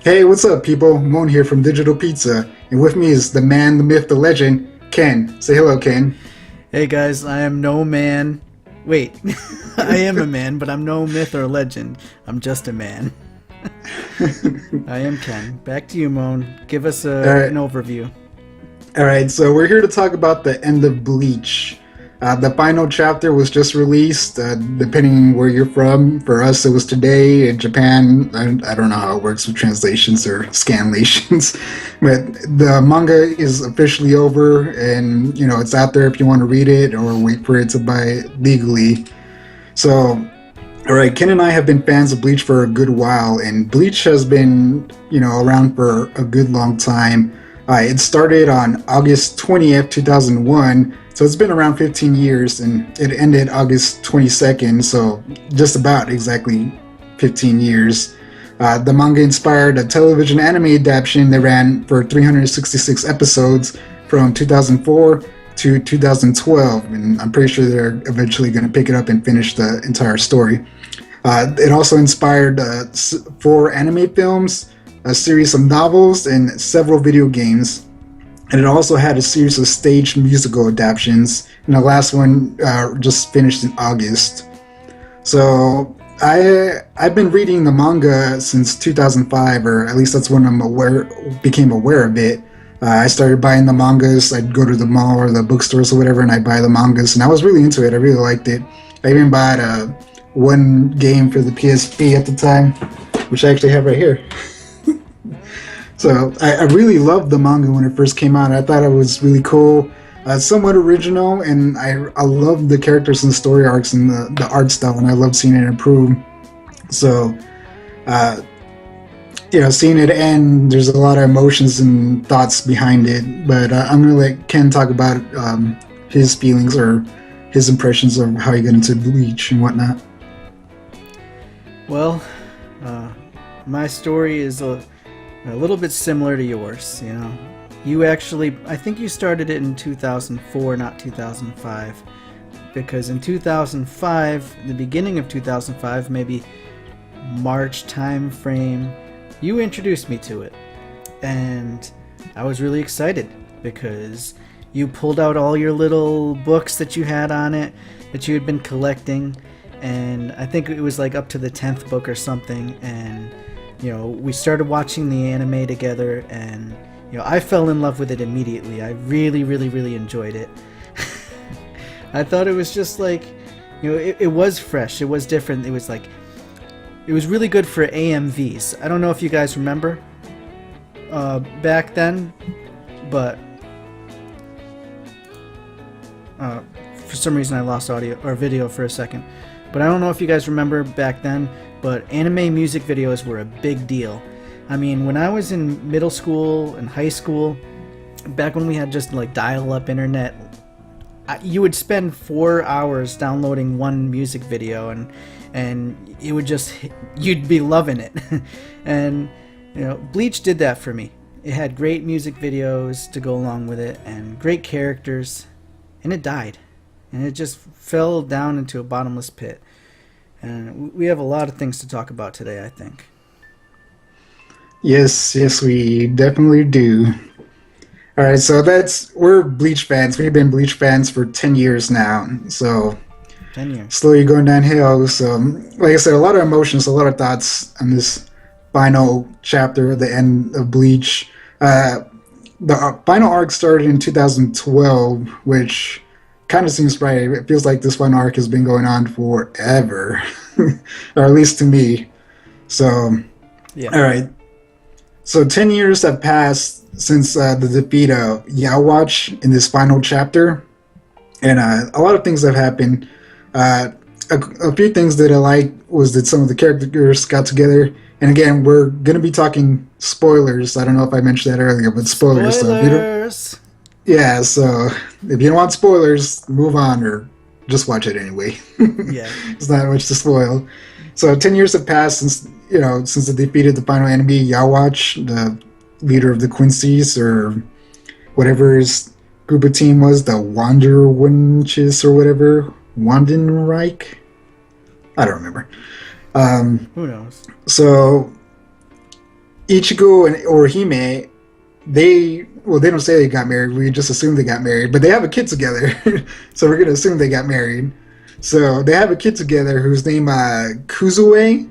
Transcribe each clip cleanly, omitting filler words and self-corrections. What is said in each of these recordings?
Hey, what's up, people? Mon here from Digital Pizza, and with me is the man, the myth, the legend, Ken. Say hello, Ken. Hey guys, I am no man. Wait, I am a man, but I'm no myth or legend. I'm just a man. I am Ken. Back to you, Moan. Give us all an right, overview. all right. So we're here to talk about the end of Bleach. The final chapter was just released. Depending where you're from, for us it was today. In Japan, I don't know how it works with translations or scanlations, but the manga is officially over, and it's out there if you want to read it or wait for it to buy it legally. So, all right, Ken and I have been fans of Bleach for a good while, and Bleach has been, around for a good long time. It started on August 20th, 2001, so it's been around 15 years, and it ended August 22nd, so just about exactly 15 years. The manga inspired a television anime adaptation that ran for 366 episodes from 2004 to 2012, and I'm pretty sure they're eventually going to pick it up and finish the entire story. It also inspired four anime films, a series of novels, and several video games. And it also had a series of staged musical adaptations, and the last one just finished in August. So I've been reading the manga since 2005, or at least that's when became aware of it. I started buying the mangas. I'd go to the mall or the bookstores or whatever, and I'd buy the mangas, and I was really into it. I really liked it. I even bought one game for the PSP at the time, which I actually have right here. So I really loved the manga when it first came out. I thought it was really cool, somewhat original, and I loved the characters and the story arcs and the art style, and I loved seeing it improve. So, uh, seeing it end, there's a lot of emotions and thoughts behind it. But I'm gonna let Ken talk about his feelings or his impressions of how he got into Bleach and whatnot. Well, my story is a little bit similar to yours. You actually, I think you started it in 2004, not 2005, because in 2005, the beginning of 2005, maybe March time frame, you introduced me to it, and I was really excited because you pulled out all your little books that you had on it that you had been collecting, and I think it was like up to the 10th book or something, and we started watching the anime together, and I fell in love with it immediately. I really, really, really enjoyed it. I thought it was just like, it was fresh, it was different, it was really good for AMVs. I don't know if you guys remember back then, but for some reason I lost audio or video for a second. But I don't know if you guys remember back then, but anime music videos were a big deal. I mean, when I was in middle school and high school, back when we had just like dial-up internet, you would spend 4 hours downloading one music video, and it would just, you'd be loving it. And Bleach did that for me. It had great music videos to go along with it and great characters, and it died. And it just fell down into a bottomless pit. And we have a lot of things to talk about today, I think. Yes, we definitely do. All right, so we're Bleach fans. We've been Bleach fans for 10 years now. So 10 years. slowly going downhill. So, like I said, a lot of emotions, a lot of thoughts on this final chapter, the end of Bleach. The final arc started in 2012, which kind of seems right. It feels like this final arc has been going on forever, or at least to me. So, Yeah. all right. So 10 years have passed since the defeat of Yao-Watch in this final chapter, and a lot of things have happened. A few things that I like was that some of the characters got together. And again, we're going to be talking spoilers. I don't know if I mentioned that earlier, but spoilers. Spoilers! Yeah, so if you don't want spoilers, move on or just watch it anyway. Yeah. It's not much to spoil. So 10 years have passed since they defeated the final enemy, Yao-Watch, the leader of the Quincy's, or whatever his group of team was, the Wanderwinches or whatever. Wandenreich? I don't remember. Who knows? So, Ichigo and Orihime, they don't say they got married. We just assume they got married, but they have a kid together. So we're gonna assume they got married. So they have a kid together whose name Kuzue,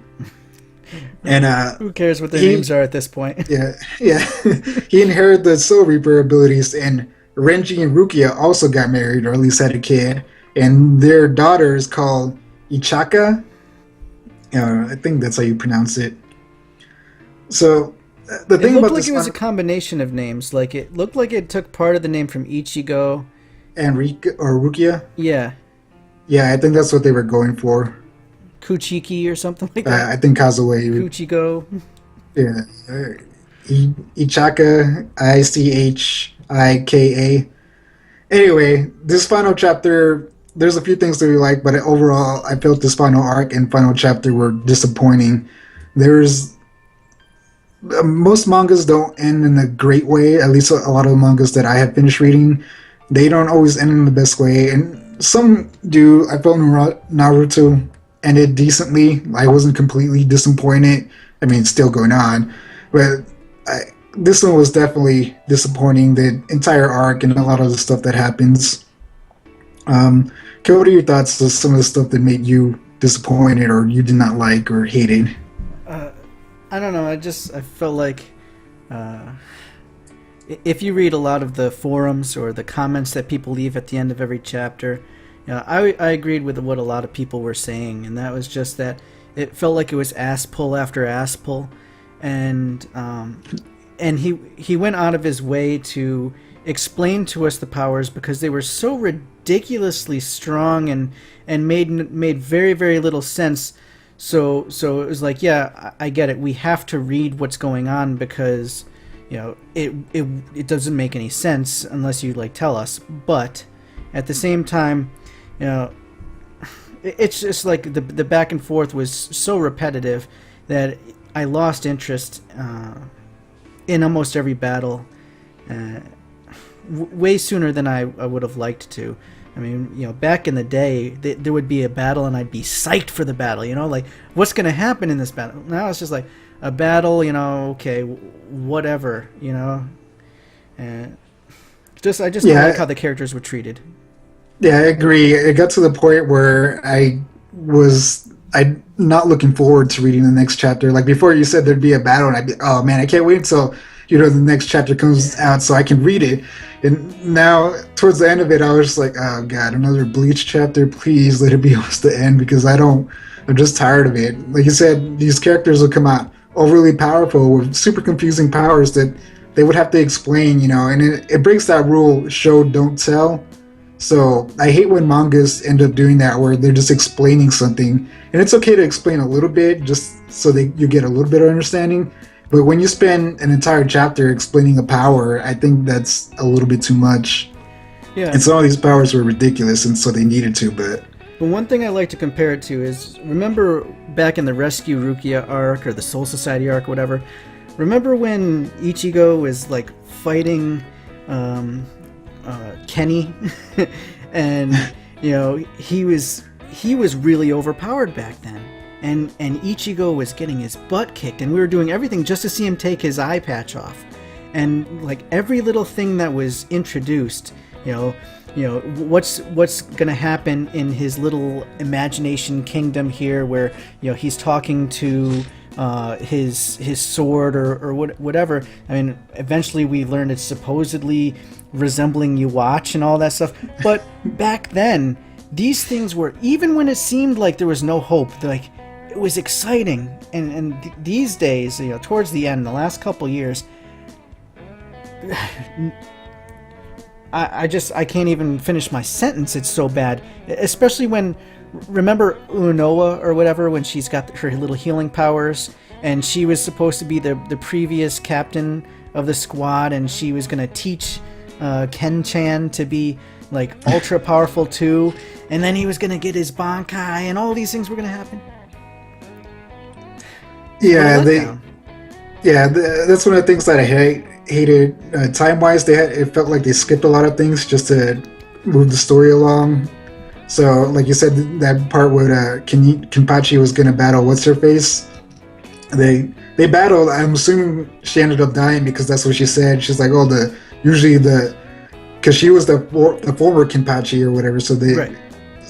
and Who cares what their names are at this point? yeah. He inherited the Soul Reaper abilities, and Renji and Rukia also got married, or at least had a kid, and their daughter is called Ichaka. I think that's how you pronounce it. So the thing It looked about like this it was a combination of names. Like it looked like it took part of the name from Ichigo. and Rukia, Yeah, yeah, I think that's what they were going for. Kuchiki or something like that. I think Kazue, Kuchigo. yeah, Ichaka, Ichika. Anyway, this final chapter, there's a few things that we like, but overall, I felt this final arc and final chapter were disappointing. There's most mangas don't end in a great way. At least a lot of the mangas that I have finished reading, they don't always end in the best way, and some do. I felt Naruto ended decently. I wasn't completely disappointed. I mean, it's still going on, but this one was definitely disappointing. The entire arc and a lot of the stuff that happens. Ken, what are your thoughts on some of the stuff that made you disappointed, or you did not like, or hated? I don't know. I felt like if you read a lot of the forums or the comments that people leave at the end of every chapter, I agreed with what a lot of people were saying, and that was just that it felt like it was ass pull after ass pull, and he went out of his way to explain to us the powers because they were so ridiculously strong and made very, very little sense. So it was like, yeah, I get it. We have to read what's going on because, it doesn't make any sense unless you tell us. But at the same time, it's just like the back and forth was so repetitive that I lost interest in almost every battle way sooner than I would have liked to. I mean, back in the day, there would be a battle and I'd be psyched for the battle, like, what's going to happen in this battle? Now it's just like a battle, okay, whatever, and I just don't like how the characters were treated. Yeah, I agree. It got to the point where I'm not looking forward to reading the next chapter. Like before you said there'd be a battle and I'd be, oh man, I can't wait until the next chapter comes out so I can read it. And now, towards the end of it, I was just like, oh god, another Bleach chapter. Please let it be almost the end because I'm just tired of it. Like you said, these characters will come out overly powerful with super confusing powers that they would have to explain, and it breaks that rule, show, don't tell. So I hate when mangas end up doing that where they're just explaining something. And it's okay to explain a little bit just so that you get a little bit of understanding. But when you spend an entire chapter explaining a power, I think that's a little bit too much. Yeah. And some of these powers were ridiculous, and so they needed to, but one thing I like to compare it to is, remember back in the Rescue Rukia arc, or the Soul Society arc, whatever, remember when Ichigo was, fighting Kenny? And, he was really overpowered back then. And Ichigo was getting his butt kicked, and we were doing everything just to see him take his eye patch off. And every little thing that was introduced, what's gonna happen in his little imagination kingdom here, where he's talking to his sword or whatever. I mean, eventually we learned it's supposedly resembling Yuwatch and all that stuff. But back then, these things were, even when it seemed like there was no hope, it was exciting. And these days, towards the end, the last couple years, I can't even finish my sentence. It's so bad. Especially when, remember Unoa or whatever, when she's got her little healing powers, and she was supposed to be the previous captain of the squad, and she was going to teach Ken-chan to be ultra powerful too, and then he was going to get his Bankai, and all these things were going to happen. Yeah, that's one of the things that I hated. Time-wise, it felt like they skipped a lot of things just to move the story along. So, like you said, that part where Kenpachi was going to battle what's-her-face, they battled. I'm assuming she ended up dying because that's what she said. She's like, oh, because she was the former Kenpachi or whatever. So Right.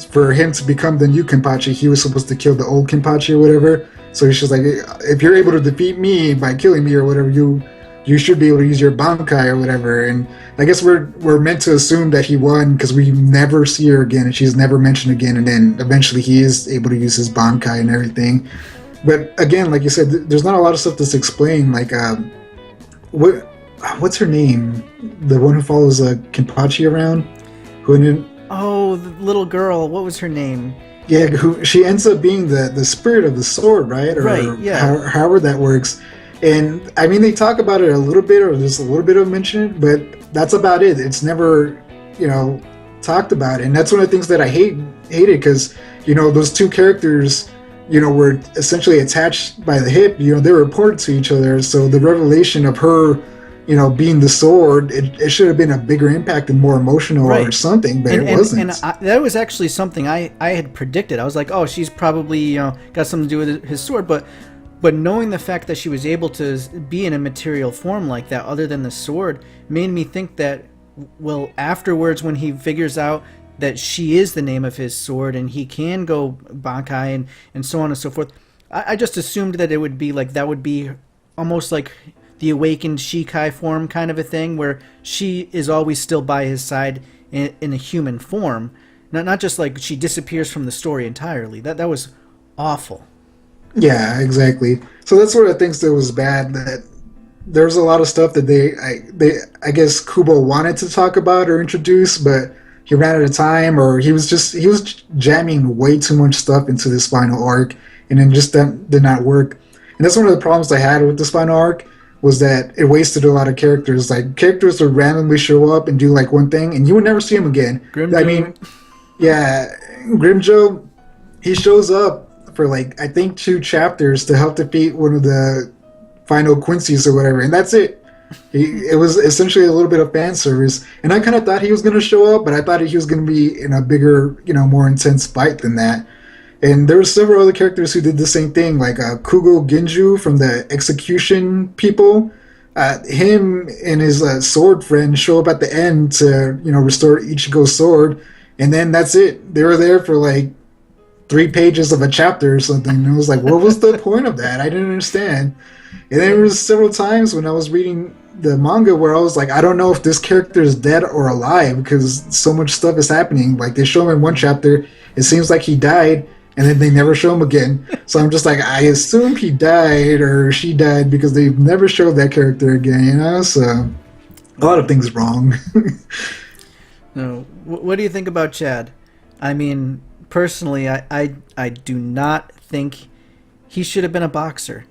for him to become the new Kenpachi, he was supposed to kill the old Kenpachi or whatever. So she's like, if you're able to defeat me by killing me or whatever, you should be able to use your Bankai or whatever. And I guess we're meant to assume that he won because we never see her again and she's never mentioned again. And then eventually he is able to use his Bankai and everything. But again, like you said, there's not a lot of stuff that's explained. Like, what's her name? The one who follows Kenpachi around? Oh, the little girl. What was her name? Yeah, who she ends up being the spirit of the sword, right? Or right, yeah. however that works. And I mean, they talk about it a little bit, or there's a little bit of mention, but that's about it. It's never, talked about. And that's one of the things that I hated because, those two characters, were essentially attached by the hip. They were important to each other. So the revelation of her, being the sword, it should have been a bigger impact and more emotional or something, but it wasn't. And that was actually something I had predicted. I was like, oh, she's probably got something to do with his sword, but knowing the fact that she was able to be in a material form like that, other than the sword, made me think that, well, afterwards when he figures out that she is the name of his sword and he can go Bankai and so on and so forth, I just assumed that it would be like, that would be almost like the awakened Shikai form kind of a thing, where she is always still by his side in a human form, not just like she disappears from the story entirely. That was awful. Yeah, exactly. So that's one of the things that was bad. That there's a lot of stuff that I guess Kubo wanted to talk about or introduce, but he ran out of time, or he was jamming way too much stuff into this final arc, and then just that did not work. And that's one of the problems I had with this final arc, was that it wasted a lot of characters. Like, characters would randomly show up and do like one thing, and you would never see them again. Grimjo. I mean, yeah, Grimjo, he shows up for like, I think 2 chapters to help defeat one of the final Quincy's or whatever, and that's it. It was essentially a little bit of fan service, and I kind of thought he was going to show up, but I thought he was going to be in a bigger, more intense fight than that. And there were several other characters who did the same thing, like Kugo Ginju from the Execution people. Him and his sword friend show up at the end to, restore Ichigo's sword, and then that's it. They were there for like 3 pages of a chapter or something. And it was like, what was the point of that? I didn't understand. And then there was several times when I was reading the manga where I was like, I don't know if this character is dead or alive because so much stuff is happening. Like, they show him in one chapter, it seems like he died, and then they never show him again. So I'm just like, I assume he died or she died because they've never showed that character again, So a lot of things wrong. No. What do you think about Chad? I mean, personally, I do not think he should have been a boxer.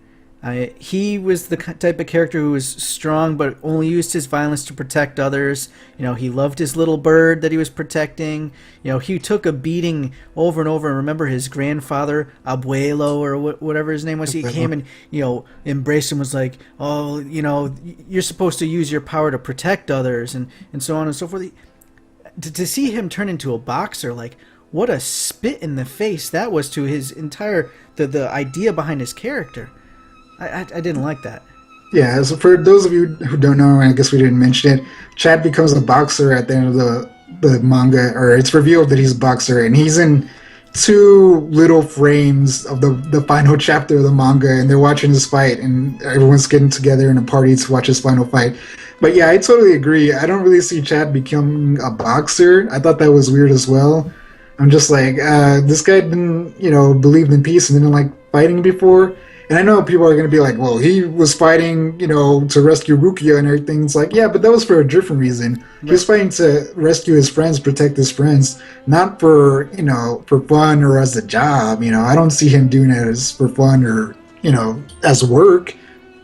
He was the type of character who was strong but only used his violence to protect others. He loved his little bird that he was protecting. He took a beating over and over. And remember his grandfather, Abuelo, or whatever his name was, he came and, embraced him, was like, oh, you're supposed to use your power to protect others, and so on and so forth. To see him turn into a boxer, like, what a spit in the face that was to his entire, the idea behind his character. I didn't like that. Yeah, so for those of you who don't know, I guess we didn't mention it, Chad becomes a boxer at the end of the manga, or it's revealed that he's a boxer, and he's in 2 little frames of the final chapter of the manga, and they're watching this fight, and everyone's getting together in a party to watch his final fight. But yeah, I totally agree. I don't really see Chad becoming a boxer. I thought that was weird as well. I'm just like, this guy didn't, believe in peace and didn't like fighting before. And I know people are going to be like, well, he was fighting, to rescue Rukia and everything. It's like, yeah, but that was for a different reason. Right. He was fighting to rescue his friends, protect his friends, not for, for fun or as a job. I don't see him doing it as for fun or, as work.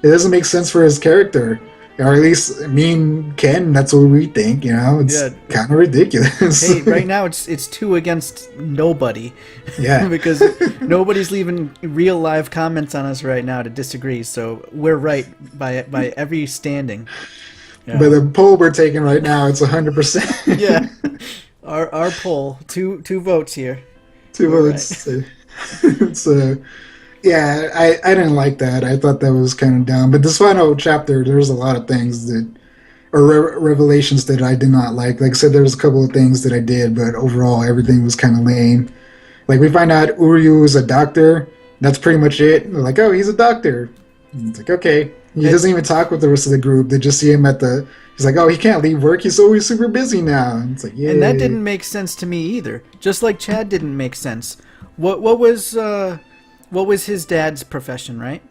It doesn't make sense for his character. Or at least me and Ken, that's what we think, It's kind of ridiculous. Hey, right now it's 2 against nobody. Yeah. Because nobody's leaving real live comments on us right now to disagree, so we're right by every standing. Yeah. But the poll we're taking right now, it's 100%. Yeah. Our poll, two votes here. 2 votes. Right. Yeah, I didn't like that. I thought that was kind of dumb. But this final chapter, there's a lot of things that, or revelations that I did not like. Like I said, there's a couple of things that I did, but overall, everything was kind of lame. Like we find out Uryu is a doctor. That's pretty much it. They're like, oh, he's a doctor. And it's like, okay. He doesn't even talk with the rest of the group. They just see him at the. He's like, oh, he can't leave work. He's always super busy now. And it's like, yeah. And that didn't make sense to me either. Just like Chad didn't make sense. What was his dad's profession? Right,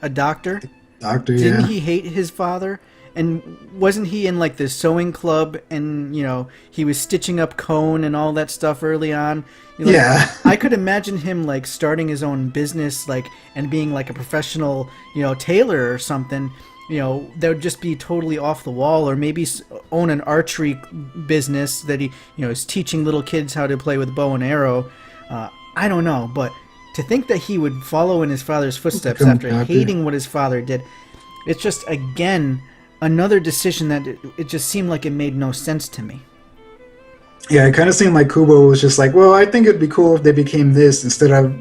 a doctor. Doctor. Yeah. Didn't he hate his father? And wasn't he in like the sewing club? And he was stitching up cone and all that stuff early on. Yeah. I could imagine him like starting his own business, like, and being like a professional, tailor or something. That would just be totally off the wall, or maybe own an archery business that he, is teaching little kids how to play with bow and arrow. I don't know, but to think that he would follow in his father's footsteps after hating what his father did, it's just, again, another decision that it just seemed like it made no sense to me. Yeah, it kind of seemed like Kubo was just like, well, I think it'd be cool if they became this instead of,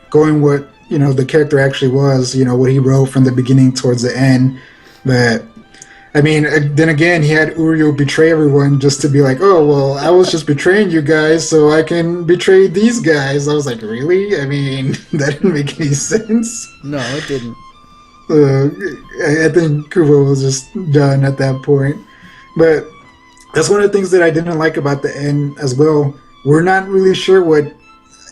going what, the character actually was, what he wrote from the beginning towards the end. But, I mean, then again, he had Uryu betray everyone just to be like, oh, well, I was just betraying you guys so I can betray these guys. I was like, really? I mean, that didn't make any sense. No, it didn't. I think Kubo was just done at that point. But that's one of the things that I didn't like about the end as well. We're not really sure what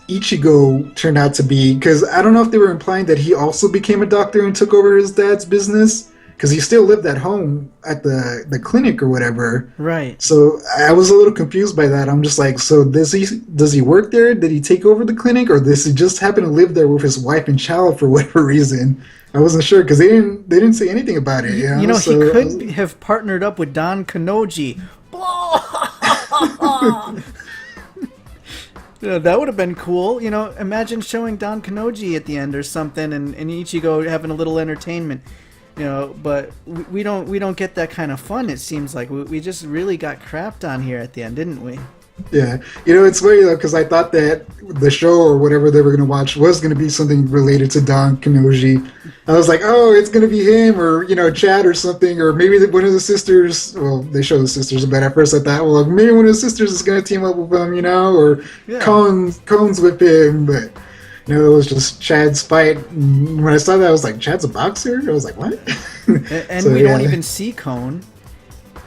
Ichigo turned out to be, because I don't know if they were implying that he also became a doctor and took over his dad's business, because he still lived at home at the clinic or whatever. Right. So I was a little confused by that. I'm just like, so does he work there? Did he take over the clinic, or does he just happen to live there with his wife and child for whatever reason? I wasn't sure because they didn't say anything about it. So, he could have partnered up with Don Kanoji. That would have been cool. Imagine showing Don Kanoji at the end or something, and Ichigo having a little entertainment. But we don't get that kind of fun. It seems like we just really got crapped on here at the end, didn't we? Yeah, it's funny though, because I thought that the show or whatever they were going to watch was going to be something related to Don Kanoji. I was like, oh, it's going to be him or Chad or something, or maybe one of the sisters. Well, they show the sisters, but at first I thought, well, maybe one of the sisters is going to team up with him, or yeah. Cone's with him, but it was just Chad's fight. And when I saw that, I was like, Chad's a boxer? I was like, what? And so, we don't even see Cone.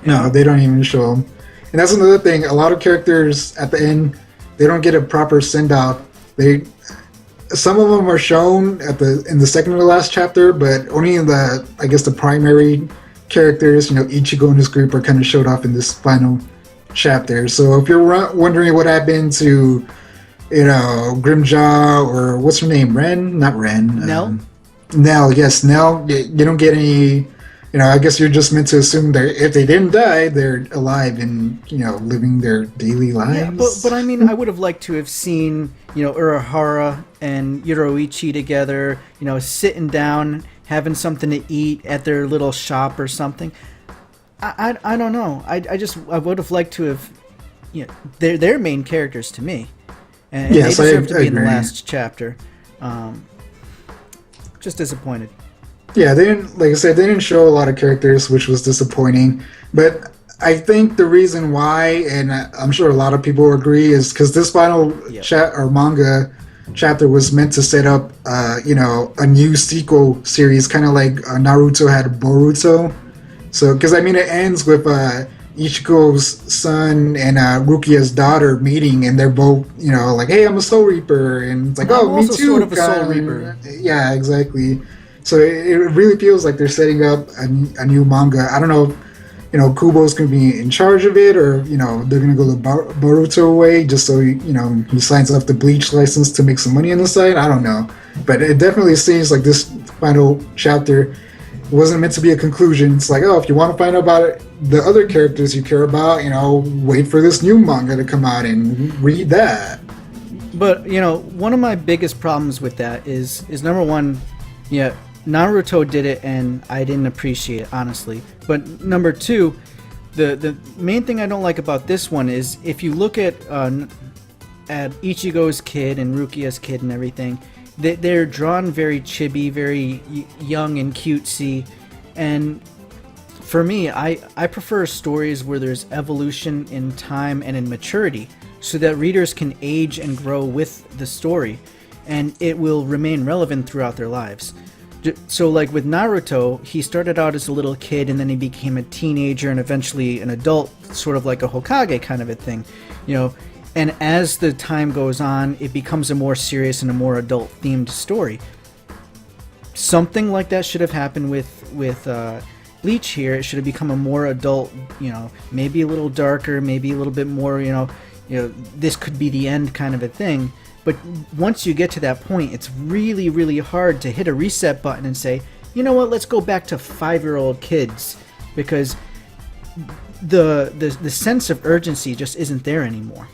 No, they don't even show him. And that's another thing. A lot of characters at the end, they don't get a proper send out. Some of them are shown in the second to last chapter, but only in the primary characters, Ichigo and his group are kind of showed off in this final chapter. So if you're wondering what happened to, Grimjaw or what's her name, Ren? Not Ren. Nell. Nell, yes, Nell. You don't get any. I guess you're just meant to assume that if they didn't die, they're alive and, living their daily lives. Yeah, but I mean, I would have liked to have seen, Urahara and Yoruichi together, sitting down, having something to eat at their little shop or something. I don't know. I would have liked to have, they're main characters to me. And yes, they deserve to be in the last chapter. Just disappointed. Yeah, they didn't. Like I said, they didn't show a lot of characters, which was disappointing. But I think the reason why, and I'm sure a lot of people agree, is because this final manga chapter was meant to set up, a new sequel series, kind of like Naruto had Boruto. So, because it ends with Ichigo's son and Rukia's daughter meeting, and they're both, like, hey, I'm a Soul Reaper, and it's like, I'm me too. Sort of a Soul Reaper. Yeah, exactly. So it really feels like they're setting up a new manga. I don't know if, Kubo's going to be in charge of it, or, they're going to go the Boruto way just so, he signs off the Bleach license to make some money on the side. I don't know. But it definitely seems like this final chapter wasn't meant to be a conclusion. It's like, oh, if you want to find out about the other characters you care about, wait for this new manga to come out and read that. But, one of my biggest problems with that is number one, Naruto did it, and I didn't appreciate it, honestly. But number two, the main thing I don't like about this one is if you look at Ichigo's kid and Rukia's kid and everything, they're drawn very chibi, very young and cutesy, and for me, I prefer stories where there's evolution in time and in maturity, so that readers can age and grow with the story, and it will remain relevant throughout their lives. So like with Naruto, he started out as a little kid and then he became a teenager and eventually an adult, sort of like a Hokage kind of a thing, you know. And as the time goes on, it becomes a more serious and a more adult themed story. Something like that should have happened with Bleach here. It should have become a more adult, you know, maybe a little darker, maybe a little bit more, you know, this could be the end kind of a thing. But once you get to that point, it's really, really hard to hit a reset button and say, you know what, let's go back to 5-year-old kids, because the sense of urgency just isn't there anymore.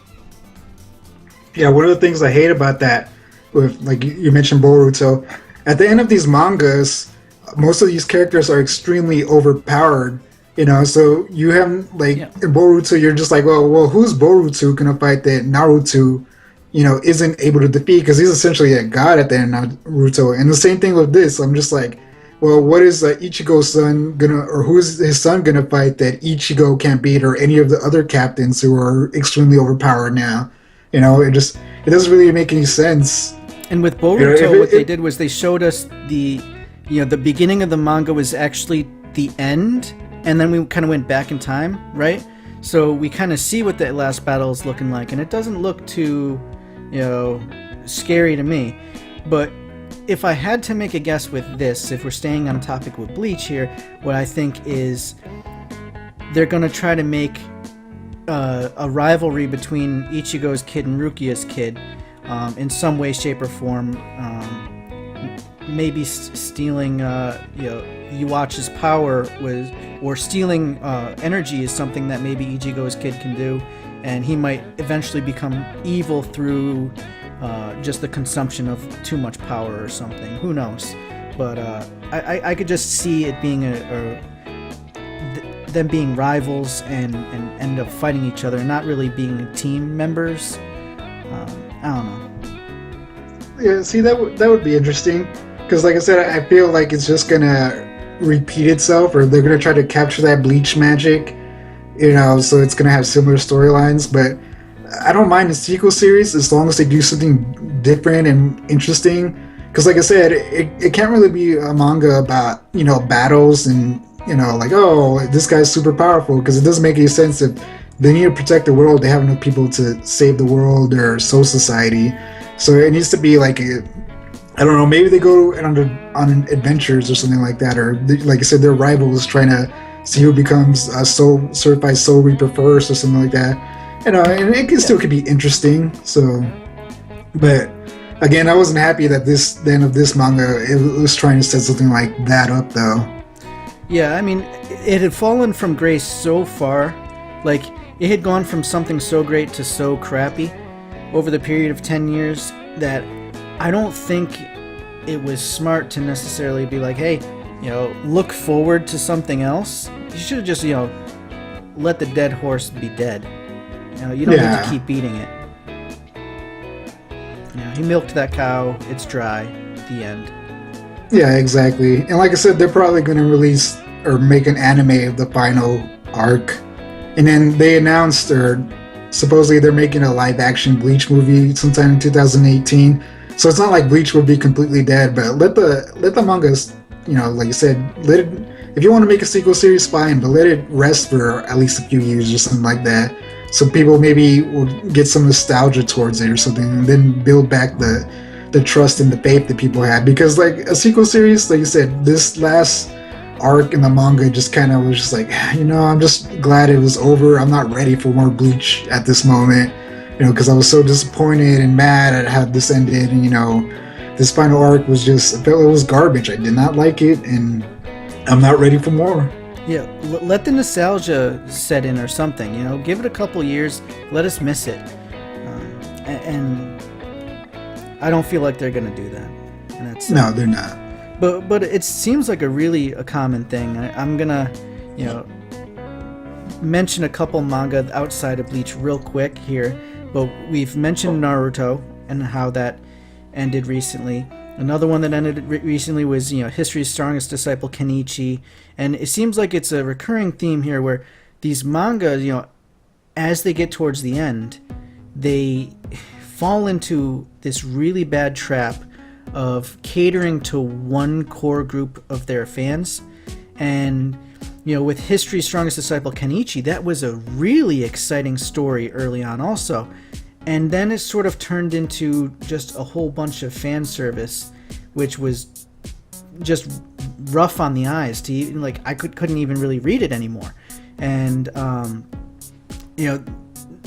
Yeah, one of the things I hate about that, with like you mentioned Boruto, at the end of these mangas, most of these characters are extremely overpowered. You know, so you have like in Boruto, you're just like, well, who's Boruto gonna fight that Naruto, you know, isn't able to defeat, because he's essentially a god at the end of Naruto. And the same thing with this. I'm just like, well, what is Ichigo's son gonna, or who's his son gonna fight that Ichigo can't beat, or any of the other captains who are extremely overpowered now? You know, it doesn't really make any sense. And with Boruto, what they did was they showed us the beginning of the manga was actually the end, and then we kind of went back in time, right? So we kind of see what that last battle is looking like, and it doesn't look too, you know, scary to me. But if I had to make a guess with this, if we're staying on topic with Bleach here, what I think is they're going to try to make a rivalry between Ichigo's kid and Rukia's kid in some way, shape, or form. Maybe stealing, Iwachi's power or stealing energy is something that maybe Ichigo's kid can do, and he might eventually become evil through just the consumption of too much power or something. Who knows? But I could just see it being them being rivals and end up fighting each other, not really being team members. I don't know. Yeah, see, that would be interesting, because like I said, I feel like it's just gonna repeat itself, or they're gonna try to capture that Bleach magic, you know, so it's gonna have similar storylines. But I don't mind the sequel series as long as they do something different and interesting, because like I said, it can't really be a manga about, you know, battles and, you know, like, oh, this guy's super powerful, because it doesn't make any sense. If they need to protect the world, they have enough people to save the world or Soul Society. So it needs to be like I don't know, maybe they go on adventures or something like that, or like I said, their rivals trying to see who becomes a certified Soul Reaper first or something like that. You know, and it still could be interesting. So, but again, I wasn't happy that the end of this manga, it was trying to set something like that up, though. Yeah, I mean, it had fallen from grace so far. Like, it had gone from something so great to so crappy over the period of 10 years that I don't think it was smart to necessarily be like, hey, you know, look forward to something else. You should have just, you know, let the dead horse be dead. You know, you don't need to keep beating it. You know, he milked that cow, it's dry, the end. Yeah, exactly. And like I said, they're probably going to release or make an anime of the final arc. And then they announced, or supposedly they're making a live-action Bleach movie sometime in 2018. So it's not like Bleach will be completely dead, but let the manga, you know, like you said, if you want to make a sequel series, fine, but let it rest for at least a few years or something like that. So people maybe will get some nostalgia towards it or something, and then build back the trust and the faith that people had. Because like a sequel series, like you said, this last arc in the manga just kind of was just like, you know, I'm just glad it was over. I'm not ready for more Bleach at this moment, you know, because I was so disappointed and mad at how this ended. And, you know, this final arc was just, I felt it was garbage. I did not like it, and I'm not ready for more. Yeah, let the nostalgia set in or something, you know, give it a couple years, let us miss it. And I don't feel like they're going to do that. And that's, no, they're not. But it seems like a common thing. I'm going to, you know, mention a couple manga outside of Bleach real quick here. But we've mentioned Naruto and how that ended recently. Another one that ended recently was, History's Strongest Disciple, Kenichi. And it seems like it's a recurring theme here where these manga, as they get towards the end, they fall into this really bad trap of catering to one core group of their fans. And, with History's Strongest Disciple, Kenichi, that was a really exciting story early on also. And then it sort of turned into just a whole bunch of fan service, which was just rough on the eyes. I couldn't even really read it anymore. And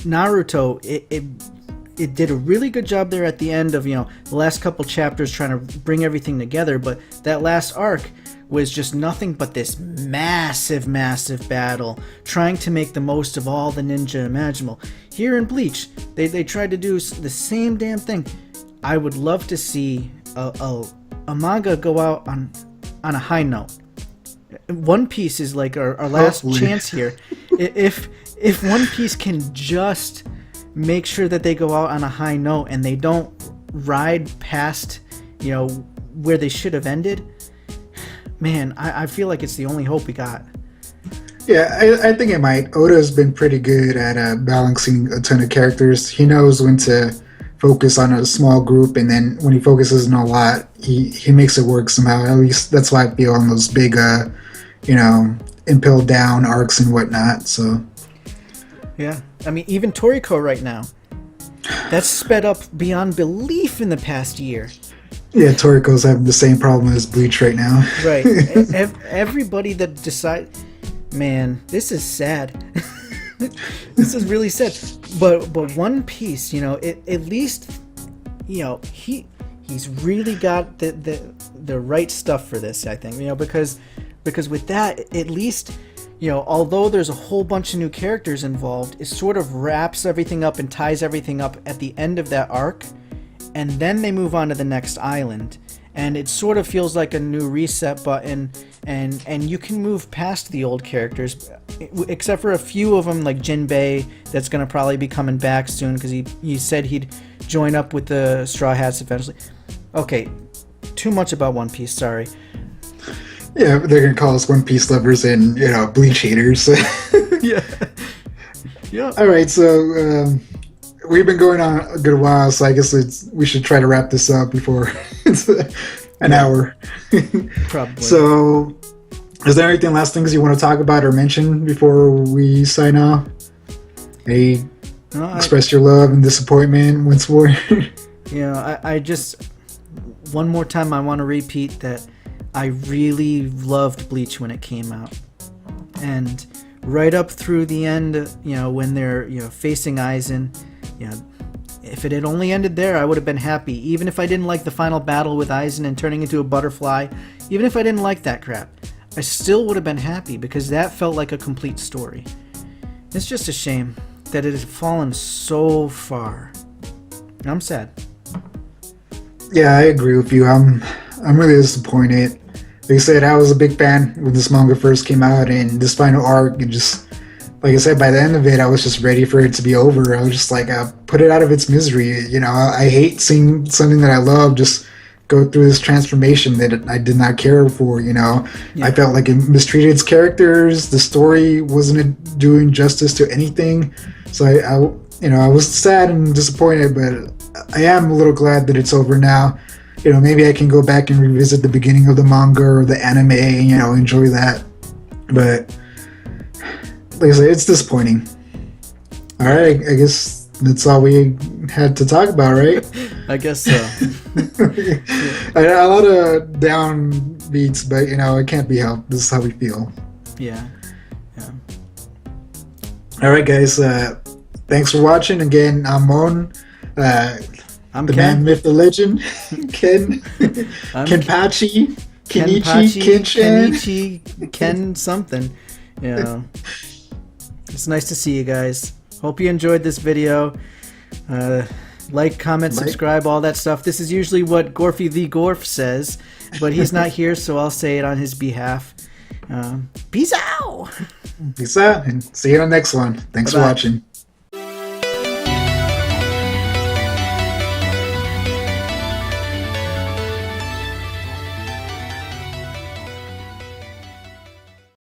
Naruto, it did a really good job there at the end of the last couple chapters trying to bring everything together. But that last arc was just nothing but this massive battle trying to make the most of all the ninja imaginable. Here in Bleach, they tried to do the same damn thing. I would love to see a manga go out on a high note. One Piece is like our last chance here. If One Piece can just make sure that they go out on a high note and they don't ride past where they should have ended, man, I feel like it's the only hope we got. Yeah, I think it might. Oda's been pretty good at balancing a ton of characters. He knows when to focus on a small group, and then when he focuses on a lot, he makes it work somehow. At least that's why I feel on those big, impaled down arcs and whatnot. So, yeah, I mean, even Toriko right now, that's sped up beyond belief in the past year. Yeah, Toriko's having the same problem as Bleach right now. Right. Everybody that decides, man, this is sad. This is really sad. But One Piece, at least, he's really got the right stuff for this, I think. Because with that, at least, although there's a whole bunch of new characters involved, it sort of wraps everything up and ties everything up at the end of that arc. And then they move on to the next island, and it sort of feels like a new reset button, and you can move past the old characters, except for a few of them like Jinbei, that's going to probably be coming back soon because he said he'd join up with the Straw Hats eventually. Okay, too much about One Piece, sorry. Yeah, they're going to call us One Piece lovers and, Bleach haters. Yeah. Yeah. All right, so we've been going on a good while, so I guess we should try to wrap this up before it's an hour. Probably. So, is there anything last things you want to talk about or mention before we sign off? Hey, express your love and disappointment once more. I just, one more time, I want to repeat that I really loved Bleach when it came out. And right up through the end, when they're, facing Aizen, if it had only ended there, I would have been happy. Even if I didn't like the final battle with Aizen and turning into a butterfly, even if I didn't like that crap, I still would have been happy because that felt like a complete story. It's just a shame that it has fallen so far. I'm sad. Yeah, I agree with you. I'm really disappointed. Like I said, I was a big fan when this manga first came out, and this final arc, and just like I said, by the end of it, I was just ready for it to be over. I was just like, put it out of its misery. I hate seeing something that I love just go through this transformation that I did not care for. Yeah. I felt like it mistreated its characters. The story wasn't doing justice to anything. So I was sad and disappointed, but I am a little glad that it's over now. Maybe I can go back and revisit the beginning of the manga or the anime, enjoy that. But like I said, it's disappointing. All right, I guess that's all we had to talk about, right? I guess so. A lot of down beats, but it can't be helped. This is how we feel. Yeah. All right, guys. Thanks for watching. Again, I'm Mon. I'm the Ken. man, myth, the legend. Ken. Kenpachi. Kenichi. Kenshin. Kenichi. Ken something. It's nice to see you guys. Hope you enjoyed this video. Like, comment, subscribe, all that stuff. This is usually what Gorfy the Gorf says, but he's not here, so I'll say it on his behalf. Peace out! Peace out, and see you on the next one. Thanks for watching.